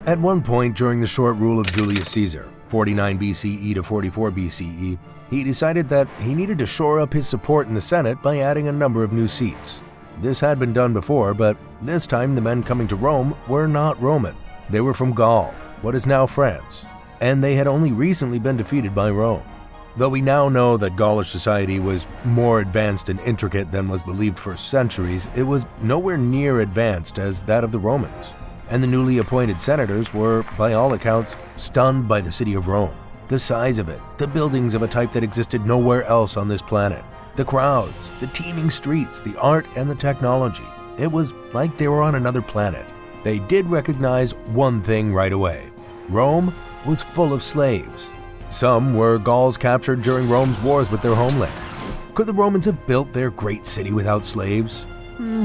At one point during the short rule of Julius Caesar, 49 BCE to 44 BCE, he decided that he needed to shore up his support in the Senate by adding a number of new seats. This had been done before, but this time the men coming to Rome were not Roman. They were from Gaul, what is now France, and they had only recently been defeated by Rome. Though we now know that Gaulish society was more advanced and intricate than was believed for centuries, it was nowhere near advanced as that of the Romans. And the newly appointed senators were, by all accounts, stunned by the city of Rome. The size of it, the buildings of a type that existed nowhere else on this planet, the crowds, the teeming streets, the art and the technology. It was like they were on another planet. They did recognize one thing right away. Rome was full of slaves. Some were Gauls captured during Rome's wars with their homeland. Could the Romans have built their great city without slaves?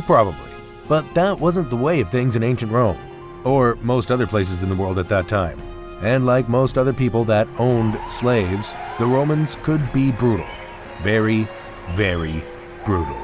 Probably. But that wasn't the way of things in ancient Rome, or most other places in the world at that time. And like most other people that owned slaves, the Romans could be brutal. Very, very brutal.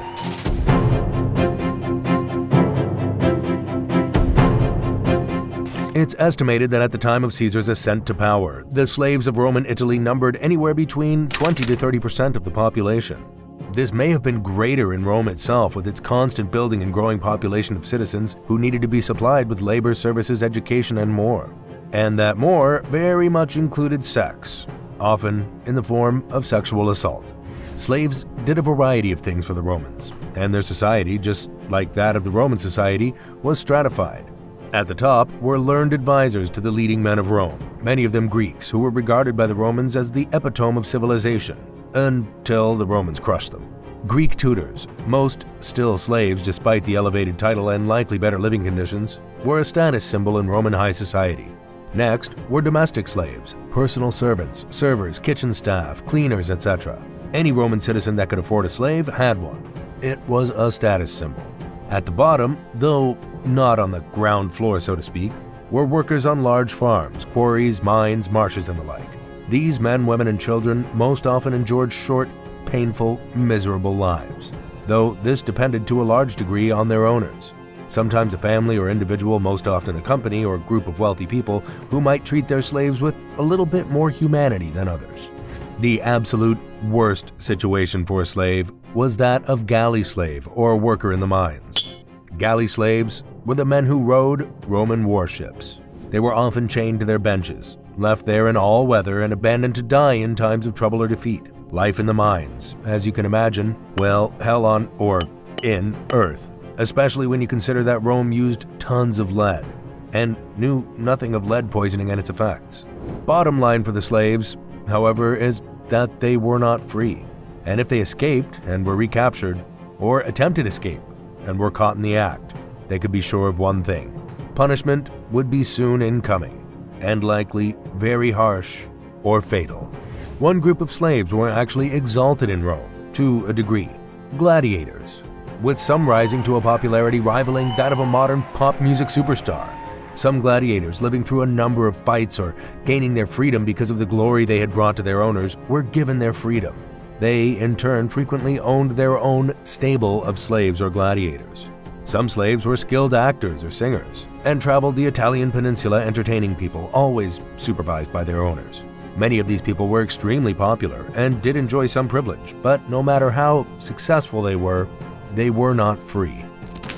It's estimated that at the time of Caesar's ascent to power, the slaves of Roman Italy numbered anywhere between 20 to 30% of the population. This may have been greater in Rome itself, with its constant building and growing population of citizens who needed to be supplied with labor, services, education, and more. And that more very much included sex, often in the form of sexual assault. Slaves did a variety of things for the Romans, and their society, just like that of the Roman society, was stratified. At the top were learned advisors to the leading men of Rome, many of them Greeks, who were regarded by the Romans as the epitome of civilization, until the Romans crushed them. Greek tutors, most still slaves despite the elevated title and likely better living conditions, were a status symbol in Roman high society. Next were domestic slaves, personal servants, servers, kitchen staff, cleaners, etc. Any Roman citizen that could afford a slave had one. It was a status symbol. At the bottom, though not on the ground floor so to speak, were workers on large farms, quarries, mines, marshes, and the like. These men, women, and children most often endured short, painful, miserable lives, though this depended to a large degree on their owners. Sometimes a family or individual, most often a company or group of wealthy people, who might treat their slaves with a little bit more humanity than others. The absolute worst situation for a slave was that of galley slave or worker in the mines. Galley slaves were the men who rowed Roman warships. They were often chained to their benches, left there in all weather and abandoned to die in times of trouble or defeat. Life in the mines, as you can imagine, well, hell on or in earth, especially when you consider that Rome used tons of lead and knew nothing of lead poisoning and its effects. Bottom line for the slaves, however, is that they were not free, and if they escaped and were recaptured, or attempted escape and were caught in the act, they could be sure of one thing: punishment would be soon incoming, and likely very harsh or fatal. One group of slaves were actually exalted in Rome, to a degree: gladiators, with some rising to a popularity rivaling that of a modern pop music superstar. Some gladiators, living through a number of fights or gaining their freedom because of the glory they had brought to their owners, were given their freedom. They, in turn, frequently owned their own stable of slaves or gladiators. Some slaves were skilled actors or singers, and traveled the Italian peninsula entertaining people, always supervised by their owners. Many of these people were extremely popular and did enjoy some privilege, but no matter how successful they were not free.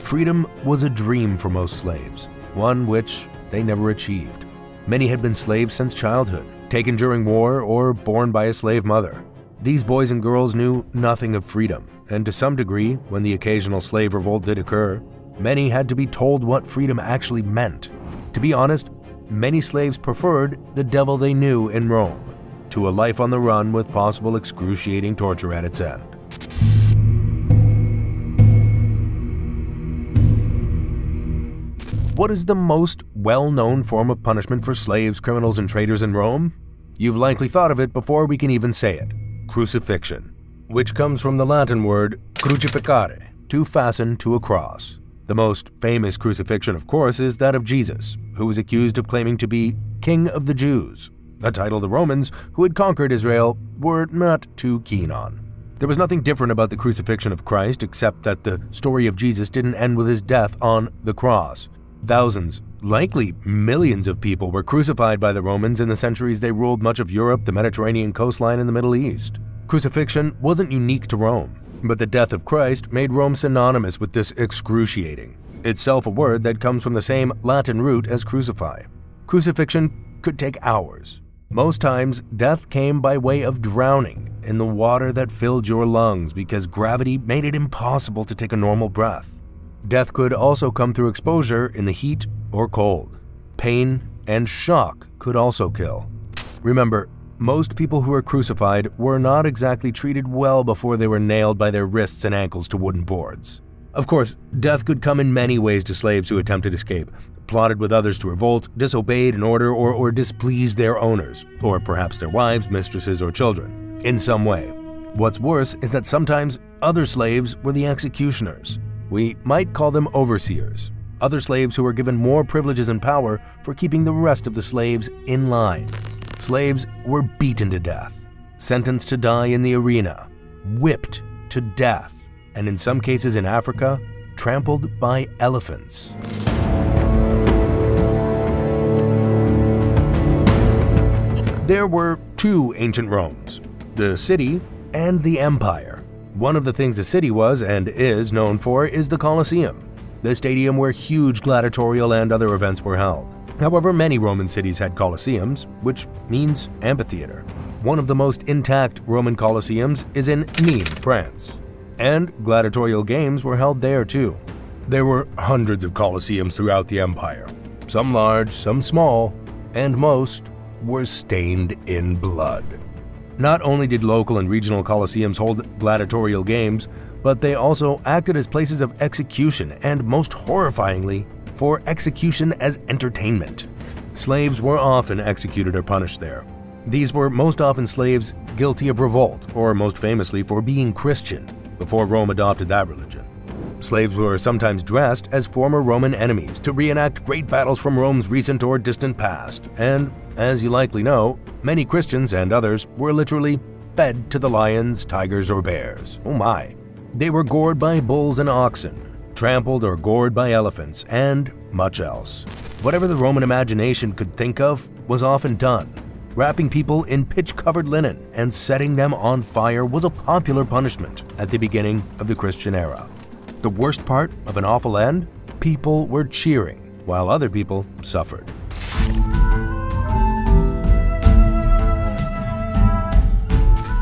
Freedom was a dream for most slaves, one which they never achieved. Many had been slaves since childhood, taken during war or born by a slave mother. These boys and girls knew nothing of freedom, and to some degree, when the occasional slave revolt did occur, many had to be told what freedom actually meant. To be honest, many slaves preferred the devil they knew in Rome to a life on the run with possible excruciating torture at its end. What is the most well-known form of punishment for slaves, criminals, and traitors in Rome? You've likely thought of it before we can even say it: crucifixion, which comes from the Latin word crucificare, to fasten to a cross. The most famous crucifixion, of course, is that of Jesus, who was accused of claiming to be King of the Jews, a title the Romans, who had conquered Israel, were not too keen on. There was nothing different about the crucifixion of Christ except that the story of Jesus didn't end with his death on the cross. Thousands likely millions of people were crucified by the Romans in the centuries they ruled much of Europe, the Mediterranean coastline, and the Middle East. Crucifixion wasn't unique to Rome, but the death of Christ made Rome synonymous with this excruciating, itself a word that comes from the same Latin root as crucify. Crucifixion could take hours. Most times, death came by way of drowning in the water that filled your lungs because gravity made it impossible to take a normal breath. Death could also come through exposure in the heat or cold. Pain and shock could also kill. Remember, most people who were crucified were not exactly treated well before they were nailed by their wrists and ankles to wooden boards. Of course, death could come in many ways to slaves who attempted escape, plotted with others to revolt, disobeyed an order, or displeased their owners, or perhaps their wives, mistresses, or children, in some way. What's worse is that sometimes other slaves were the executioners. We might call them overseers, other slaves who were given more privileges and power for keeping the rest of the slaves in line. Slaves were beaten to death, sentenced to die in the arena, whipped to death, and in some cases in Africa, trampled by elephants. There were two ancient Romes, the city and the empire. One of the things the city was and is known for is the Colosseum, the stadium where huge gladiatorial and other events were held. However, many Roman cities had colosseums, which means amphitheater. One of the most intact Roman colosseums is in Nîmes, France, and gladiatorial games were held there too. There were hundreds of colosseums throughout the empire, some large, some small, and most were stained in blood. Not only did local and regional colosseums hold gladiatorial games, but they also acted as places of execution and, most horrifyingly, for execution as entertainment. Slaves were often executed or punished there. These were most often slaves guilty of revolt, or most famously for being Christian, before Rome adopted that religion. Slaves were sometimes dressed as former Roman enemies to reenact great battles from Rome's recent or distant past, and, as you likely know, many Christians and others were literally fed to the lions, tigers, or bears. Oh my. They were gored by bulls and oxen, trampled or gored by elephants, and much else. Whatever the Roman imagination could think of was often done. Wrapping people in pitch-covered linen and setting them on fire was a popular punishment at the beginning of the Christian era. The worst part of an awful end? People were cheering, while other people suffered.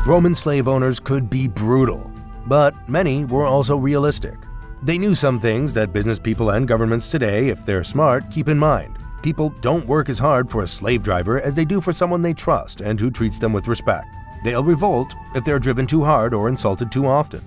Roman slave owners could be brutal, but many were also realistic. They knew some things that business people and governments today, if they're smart, keep in mind. People don't work as hard for a slave driver as they do for someone they trust and who treats them with respect. They'll revolt if they're driven too hard or insulted too often.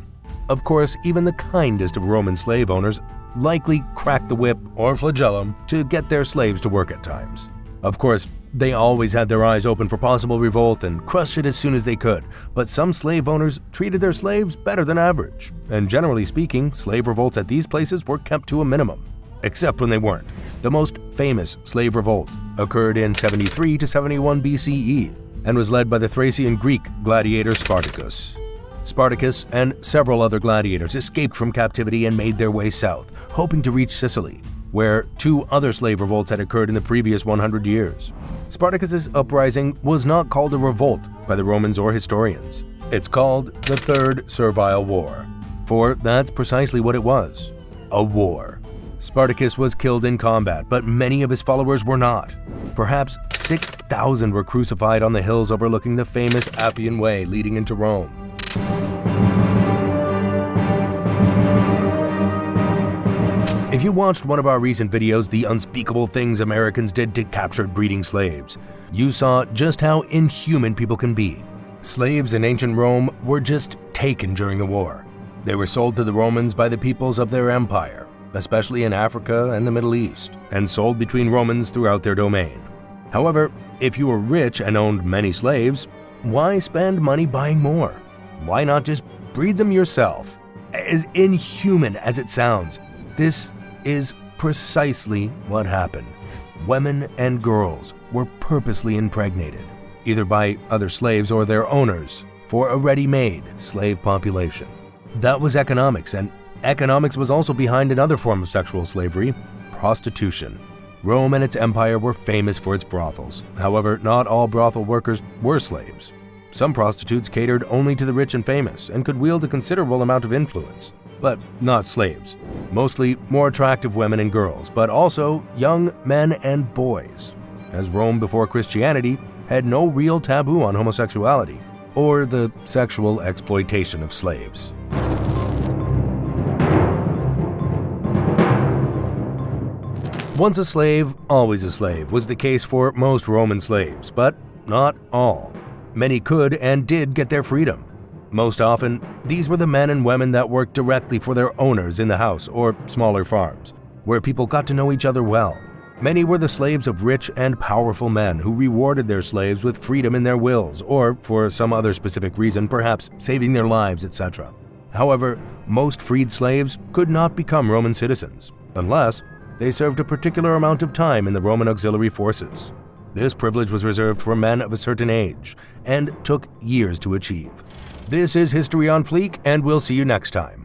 Of course, even the kindest of Roman slave owners likely cracked the whip or flagellum to get their slaves to work at times. Of course, they always had their eyes open for possible revolt and crushed it as soon as they could, but some slave owners treated their slaves better than average, and generally speaking, slave revolts at these places were kept to a minimum, except when they weren't. The most famous slave revolt occurred in 73 to 71 BCE and was led by the Thracian Greek gladiator Spartacus. Spartacus and several other gladiators escaped from captivity and made their way south, hoping to reach Sicily, where two other slave revolts had occurred in the previous 100 years. Spartacus's uprising was not called a revolt by the Romans or historians. It's called the Third Servile War, for that's precisely what it was, a war. Spartacus was killed in combat, but many of his followers were not. Perhaps 6,000 were crucified on the hills overlooking the famous Appian Way leading into Rome. If you watched one of our recent videos, The Unspeakable Things Americans Did to Captured Breeding Slaves, you saw just how inhuman people can be. Slaves in ancient Rome were just taken during the war. They were sold to the Romans by the peoples of their empire, especially in Africa and the Middle East, and sold between Romans throughout their domain. However, if you were rich and owned many slaves, why spend money buying more? Why not just breed them yourself? As inhuman as it sounds, this is precisely what happened. Women and girls were purposely impregnated, either by other slaves or their owners, for a ready-made slave population. That was economics, and economics was also behind another form of sexual slavery, prostitution. Rome and its empire were famous for its brothels. However, not all brothel workers were slaves. Some prostitutes catered only to the rich and famous and could wield a considerable amount of influence, but not slaves. Mostly more attractive women and girls, but also young men and boys, as Rome before Christianity had no real taboo on homosexuality or the sexual exploitation of slaves. Once a slave, always a slave was the case for most Roman slaves, but not all. Many could and did get their freedom. Most often, these were the men and women that worked directly for their owners in the house or smaller farms, where people got to know each other well. Many were the slaves of rich and powerful men who rewarded their slaves with freedom in their wills or for some other specific reason, perhaps saving their lives, etc. However, most freed slaves could not become Roman citizens unless they served a particular amount of time in the Roman auxiliary forces. This privilege was reserved for men of a certain age and took years to achieve. This is History on Fleek, and we'll see you next time.